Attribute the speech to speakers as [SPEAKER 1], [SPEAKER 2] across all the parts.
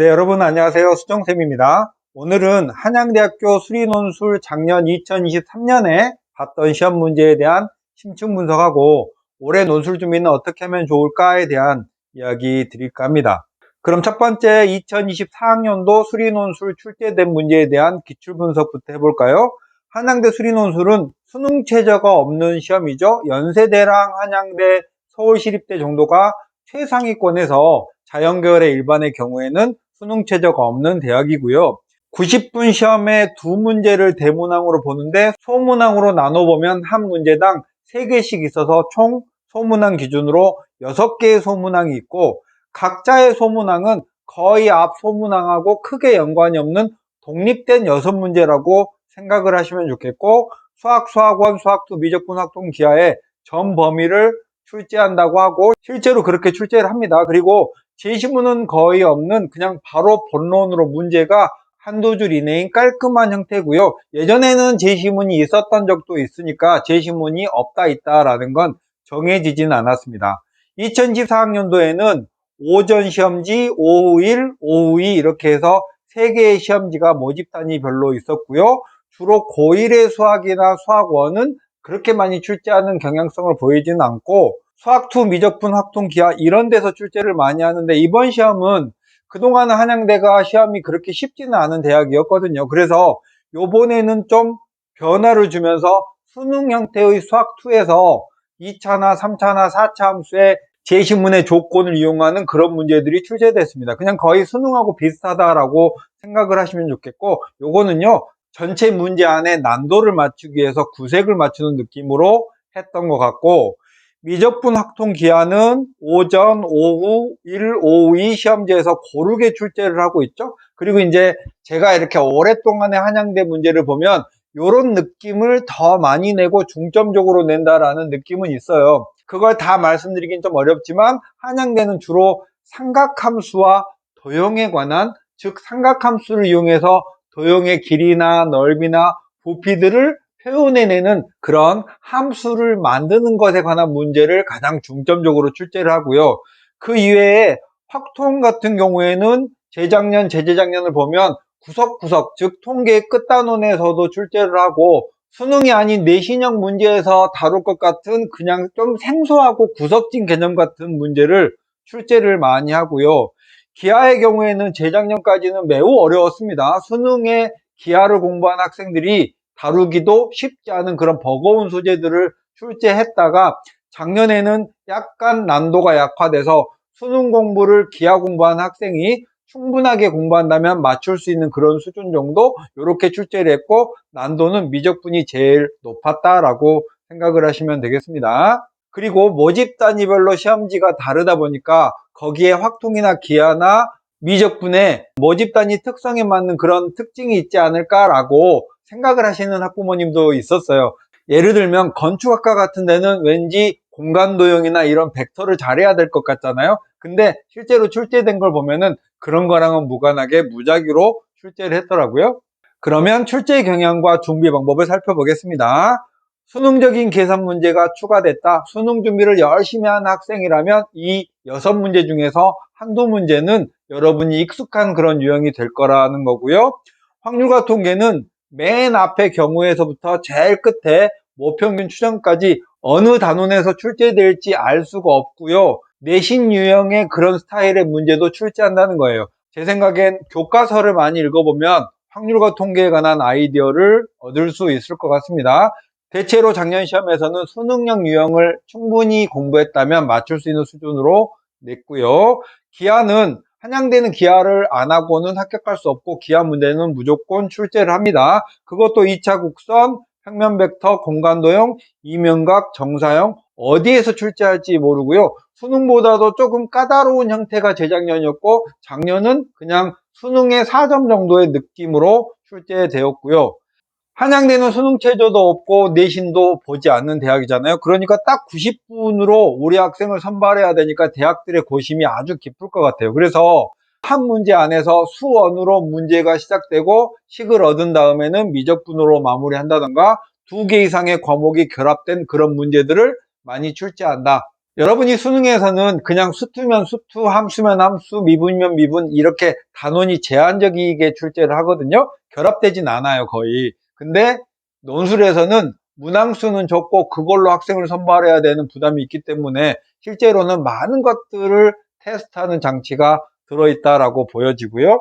[SPEAKER 1] 네, 여러분 안녕하세요. 수정쌤입니다. 오늘은 한양대학교 수리논술 작년 2023년에 봤던 시험 문제에 대한 심층 분석하고 올해 논술 준비는 어떻게 하면 좋을까에 대한 이야기 드릴까 합니다. 그럼 첫 번째 2024학년도 수리논술 출제된 문제에 대한 기출 분석부터 해볼까요? 한양대 수리논술은 수능 최저가 없는 시험이죠. 연세대랑 한양대, 서울시립대 정도가 최상위권에서 자연계열의 일반의 경우에는 수능 최저가 없는 대학이고요. 90분 시험에 두 문제를 대문항으로 보는데 소문항으로 나눠보면 한 문제당 3개씩 있어서 총 소문항 기준으로 6개의 소문항이 있고, 각자의 소문항은 거의 앞 소문항하고 크게 연관이 없는 독립된 6문제라고 생각을 하시면 좋겠고, 수학수학원, 수학2 미적분 확통 기하의 전 범위를 출제한다고 하고 실제로 그렇게 출제를 합니다. 그리고 제시문은 거의 없는 그냥 바로 본론으로 문제가 한두 줄 이내인 깔끔한 형태고요. 예전에는 제시문이 있었던 적도 있으니까 제시문이 없다 있다라는 건 정해지진 않았습니다. 2024학년도에는 오전 시험지, 오후 1, 오후 2 이렇게 해서 3개의 시험지가 모집 단위별로 있었고요. 주로 고1의 수학이나 수학1은 그렇게 많이 출제하는 경향성을 보이지는 않고 수학2 미적분 확통 기하 이런 데서 출제를 많이 하는데, 이번 시험은 그동안 한양대가 시험이 그렇게 쉽지는 않은 대학이었거든요. 그래서 요번에는 좀 변화를 주면서 수능 형태의 수학2에서 2차나 3차나 4차 함수의 제시문의 조건을 이용하는 그런 문제들이 출제됐습니다. 그냥 거의 수능하고 비슷하다라고 생각을 하시면 좋겠고, 요거는요 전체 문제 안에 난도를 맞추기 위해서 구색을 맞추는 느낌으로 했던 것 같고, 미적분 확통 기하는 오전, 오후 1, 오후 2 시험지에서 고르게 출제를 하고 있죠. 그리고 이제 제가 이렇게 오랫동안의 한양대 문제를 보면 이런 느낌을 더 많이 내고 중점적으로 낸다라는 느낌은 있어요. 그걸 다 말씀드리긴 좀 어렵지만 한양대는 주로 삼각함수와 도형에 관한, 즉 삼각함수를 이용해서 도형의 길이나 넓이나 부피들을 표현해내는 그런 함수를 만드는 것에 관한 문제를 가장 중점적으로 출제를 하고요. 그 이외에 확통 같은 경우에는 재작년, 재재작년을 보면 구석구석, 즉 통계 끝단원에서도 출제를 하고, 수능이 아닌 내신형 문제에서 다룰 것 같은 그냥 좀 생소하고 구석진 개념 같은 문제를 출제를 많이 하고요. 기하의 경우에는 재작년까지는 매우 어려웠습니다. 수능에 기하를 공부한 학생들이 다루기도 쉽지 않은 그런 버거운 소재들을 출제했다가 작년에는 약간 난도가 약화돼서 수능 공부를 기하 공부한 학생이 충분하게 공부한다면 맞출 수 있는 그런 수준 정도 이렇게 출제를 했고, 난도는 미적분이 제일 높았다라고 생각을 하시면 되겠습니다. 그리고 모집 단위별로 시험지가 다르다 보니까 거기에 확통이나 기하나 미적분의 모집 단위 특성에 맞는 그런 특징이 있지 않을까라고 생각을 하시는 학부모님도 있었어요. 예를 들면 건축학과 같은 데는 왠지 공간 도형이나 이런 벡터를 잘해야 될 것 같잖아요. 근데 실제로 출제된 걸 보면은 그런 거랑은 무관하게 무작위로 출제를 했더라고요. 그러면 출제 경향과 준비 방법을 살펴보겠습니다. 수능적인 계산 문제가 추가됐다. 수능 준비를 열심히 한 학생이라면 이 6문제 중에서 한두 문제는 여러분이 익숙한 그런 유형이 될 거라는 거고요. 확률과 통계는 맨 앞에 경우에서부터 제일 끝에 모평균 추정까지 어느 단원에서 출제될지 알 수가 없고요. 내신 유형의 그런 스타일의 문제도 출제한다는 거예요. 제 생각엔 교과서를 많이 읽어보면 확률과 통계에 관한 아이디어를 얻을 수 있을 것 같습니다. 대체로 작년 시험에서는 수능형 유형을 충분히 공부했다면 맞출 수 있는 수준으로 냈고요. 기하는 한양대는 기하를 안 하고는 합격할 수 없고 기하 문제는 무조건 출제를 합니다. 그것도 2차 곡선, 평면 벡터, 공간도형, 이면각, 정사형 어디에서 출제할지 모르고요. 수능보다도 조금 까다로운 형태가 재작년이었고 작년은 그냥 수능의 4점 정도의 느낌으로 출제되었고요. 한양대는 수능 최저도 없고 내신도 보지 않는 대학이잖아요. 그러니까 딱 90분으로 우리 학생을 선발해야 되니까 대학들의 고심이 아주 깊을 것 같아요. 그래서 한 문제 안에서 수원으로 문제가 시작되고 식을 얻은 다음에는 미적분으로 마무리한다던가 2개 이상의 과목이 결합된 그런 문제들을 많이 출제한다. 여러분이 수능에서는 그냥 수투면 수투, 함수면 함수, 미분이면 미분 이렇게 단원이 제한적이게 출제를 하거든요. 결합되진 않아요, 거의. 근데 논술에서는 문항수는 적고 그걸로 학생을 선발해야 되는 부담이 있기 때문에 실제로는 많은 것들을 테스트하는 장치가 들어있다라고 보여지고요.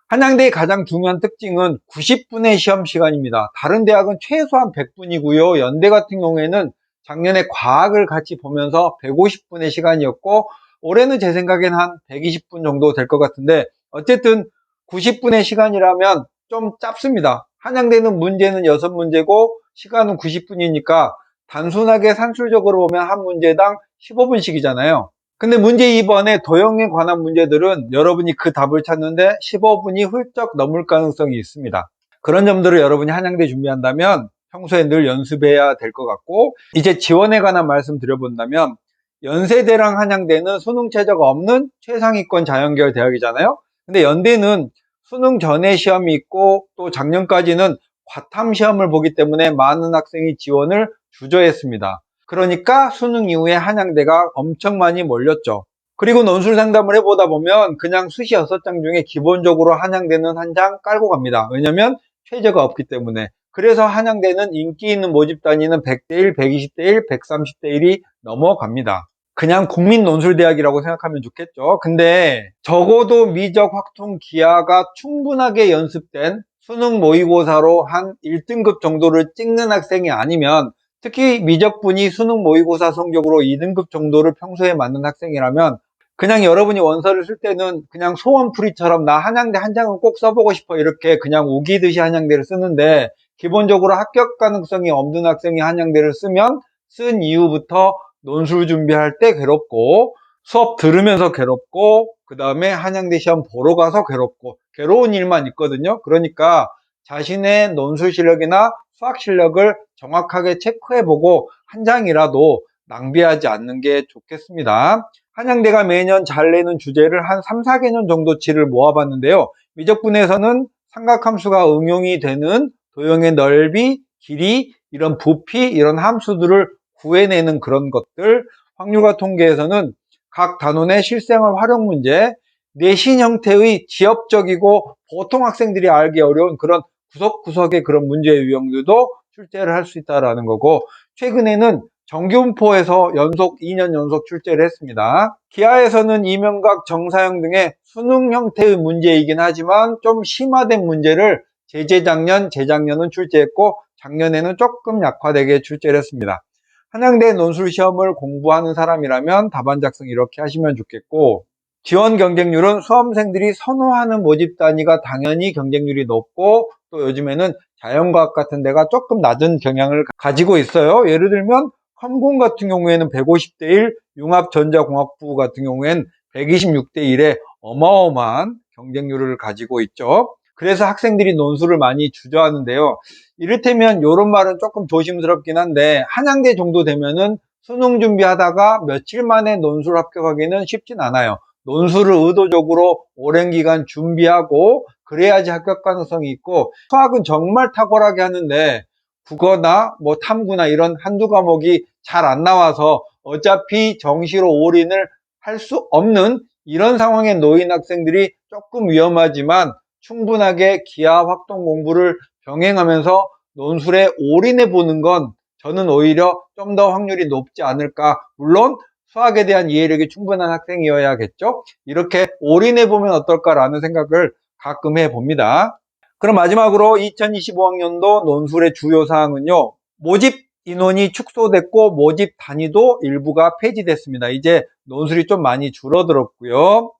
[SPEAKER 1] 한양대의 가장 중요한 특징은 90분의 시험 시간입니다. 다른 대학은 최소한 100분이고요. 연대 같은 경우에는 작년에 과학을 같이 보면서 150분의 시간이었고 올해는 제 생각엔 한 120분 정도 될 것 같은데 어쨌든 90분의 시간이라면 좀 짧습니다. 한양대는 문제는 6문제고 시간은 90분이니까 단순하게 산술적으로 보면 한 문제당 15분씩이잖아요. 근데 문제 2번에 도형에 관한 문제들은 여러분이 그 답을 찾는데 15분이 훌쩍 넘을 가능성이 있습니다. 그런 점들을 여러분이 한양대 준비한다면 평소에 늘 연습해야 될 것 같고, 이제 지원에 관한 말씀 드려본다면 연세대랑 한양대는 수능 최저가 없는 최상위권 자연계열 대학이잖아요. 근데 연대는 수능 전에 시험이 있고 또 작년까지는 과탐 시험을 보기 때문에 많은 학생이 지원을 주저했습니다. 그러니까 수능 이후에 한양대가 엄청 많이 몰렸죠. 그리고 논술 상담을 해보다 보면 그냥 수시 6장 중에 기본적으로 한양대는 한 장 깔고 갑니다. 왜냐면 최저가 없기 때문에. 그래서 한양대는 인기 있는 모집 단위는 100대1, 120대1, 130대1이 넘어갑니다. 그냥 국민 논술대학이라고 생각하면 좋겠죠. 근데 적어도 미적 확통 기하가 충분하게 연습된 수능 모의고사로 한 1등급 정도를 찍는 학생이 아니면, 특히 미적분이 수능 모의고사 성적으로 2등급 정도를 평소에 맞는 학생이라면 그냥 여러분이 원서를 쓸 때는 그냥 소원풀이처럼 나 한양대 한 장은 꼭 써보고 싶어 이렇게 그냥 우기듯이 한양대를 쓰는데, 기본적으로 합격 가능성이 없는 학생이 한양대를 쓰면 쓴 이후부터 논술 준비할 때 괴롭고 수업 들으면서 괴롭고 그 다음에 한양대 시험 보러 가서 괴롭고 괴로운 일만 있거든요. 그러니까 자신의 논술 실력이나 수학 실력을 정확하게 체크해보고 한 장이라도 낭비하지 않는 게 좋겠습니다. 한양대가 매년 잘 내는 주제를 한 3, 4개년 정도치를 모아봤는데요. 미적분에서는 삼각함수가 응용이 되는 도형의 넓이, 길이, 이런 부피, 이런 함수들을 구해내는 그런 것들, 확률과 통계에서는 각 단원의 실생활 활용 문제, 내신 형태의 지엽적이고 보통 학생들이 알기 어려운 그런 구석구석의 그런 문제의 유형들도 출제를 할 수 있다는 거고, 최근에는 정규분포에서 2년 연속 출제를 했습니다. 기하에서는 이명각, 정사형 등의 수능 형태의 문제이긴 하지만 좀 심화된 문제를 재작년, 재작년은 출제했고 작년에는 조금 약화되게 출제를 했습니다. 한양대 논술 시험을 공부하는 사람이라면 답안 작성 이렇게 하시면 좋겠고, 지원 경쟁률은 수험생들이 선호하는 모집 단위가 당연히 경쟁률이 높고 또 요즘에는 자연과학 같은 데가 조금 낮은 경향을 가지고 있어요. 예를 들면 컴공 같은 경우에는 150대1, 융합전자공학부 같은 경우에는 126대1의 어마어마한 경쟁률을 가지고 있죠. 그래서 학생들이 논술을 많이 주저하는데요. 이를테면 이런 말은 조금 조심스럽긴 한데 한양대 정도 되면은 수능 준비하다가 며칠 만에 논술 합격하기는 쉽진 않아요. 논술을 의도적으로 오랜 기간 준비하고 그래야지 합격 가능성이 있고, 수학은 정말 탁월하게 하는데 국어나 뭐 탐구나 이런 한두 과목이 잘 안 나와서 어차피 정시로 올인을 할 수 없는 이런 상황에 놓인 학생들이 조금 위험하지만 충분하게 기하 확동 공부를 병행하면서 논술에 올인해 보는 건 저는 오히려 좀 더 확률이 높지 않을까. 물론 수학에 대한 이해력이 충분한 학생이어야겠죠. 이렇게 올인해 보면 어떨까라는 생각을 가끔 해봅니다. 그럼 마지막으로 2025학년도 논술의 주요 사항은요, 모집 인원이 축소됐고 모집 단위도 일부가 폐지됐습니다. 이제 논술이 좀 많이 줄어들었고요.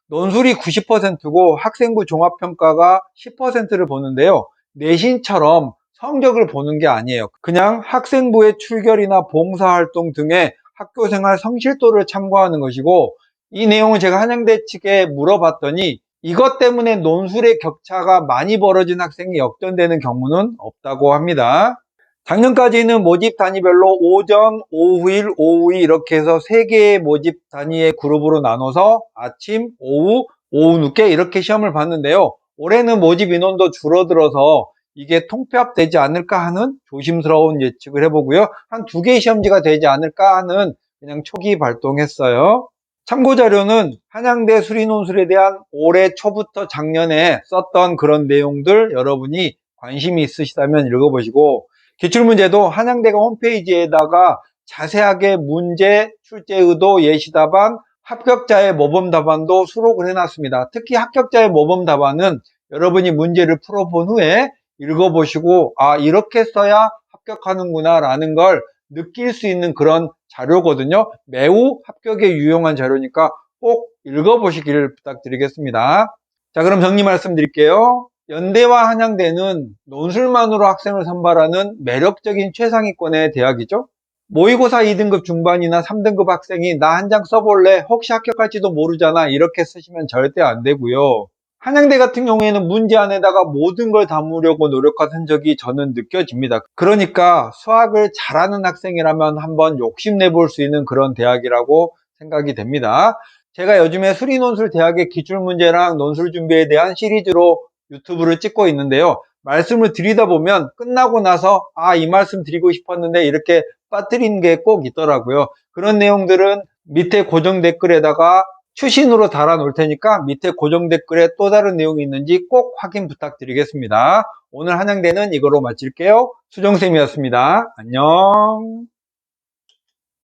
[SPEAKER 1] 논술이 90%고 학생부 종합평가가 10%를 보는데요. 내신처럼 성적을 보는 게 아니에요. 그냥 학생부의 출결이나 봉사활동 등의 학교생활 성실도를 참고하는 것이고, 이 내용을 제가 한양대 측에 물어봤더니 이것 때문에 논술의 격차가 많이 벌어진 학생이 역전되는 경우는 없다고 합니다. 작년까지는 모집 단위별로 오전, 오후일, 오후이 이렇게 해서 3개의 모집 단위의 그룹으로 나눠서 아침, 오후, 오후 늦게 이렇게 시험을 봤는데요. 올해는 모집 인원도 줄어들어서 이게 통폐합되지 않을까 하는 조심스러운 예측을 해보고요. 한 2개의 시험지가 되지 않을까 하는 그냥 초기 발동했어요. 참고자료는 한양대 수리논술에 대한 올해 초부터 작년에 썼던 그런 내용들 여러분이 관심이 있으시다면 읽어보시고, 기출문제도 한양대가 홈페이지에다가 자세하게 문제, 출제 의도, 예시 답안, 합격자의 모범 답안도 수록을 해놨습니다. 특히 합격자의 모범 답안은 여러분이 문제를 풀어본 후에 읽어보시고, 아, 이렇게 써야 합격하는구나 라는 걸 느낄 수 있는 그런 자료거든요. 매우 합격에 유용한 자료니까 꼭 읽어보시기를 부탁드리겠습니다. 자, 그럼 정리 말씀드릴게요. 연대와 한양대는 논술만으로 학생을 선발하는 매력적인 최상위권의 대학이죠. 모의고사 2등급 중반이나 3등급 학생이 나 한 장 써볼래? 혹시 합격할지도 모르잖아. 이렇게 쓰시면 절대 안 되고요. 한양대 같은 경우에는 문제 안에다가 모든 걸 담으려고 노력한 흔적이 저는 느껴집니다. 그러니까 수학을 잘하는 학생이라면 한번 욕심내 볼 수 있는 그런 대학이라고 생각이 됩니다. 제가 요즘에 수리논술 대학의 기출문제랑 논술 준비에 대한 시리즈로 유튜브를 찍고 있는데요. 말씀을 드리다 보면 끝나고 나서 이 말씀 드리고 싶었는데 이렇게 빠뜨린 게 꼭 있더라고요. 그런 내용들은 밑에 고정 댓글에다가 추신으로 달아 놓을 테니까 밑에 고정 댓글에 또 다른 내용이 있는지 꼭 확인 부탁드리겠습니다. 오늘 한양대는 이거로 마칠게요. 수정쌤이었습니다. 안녕.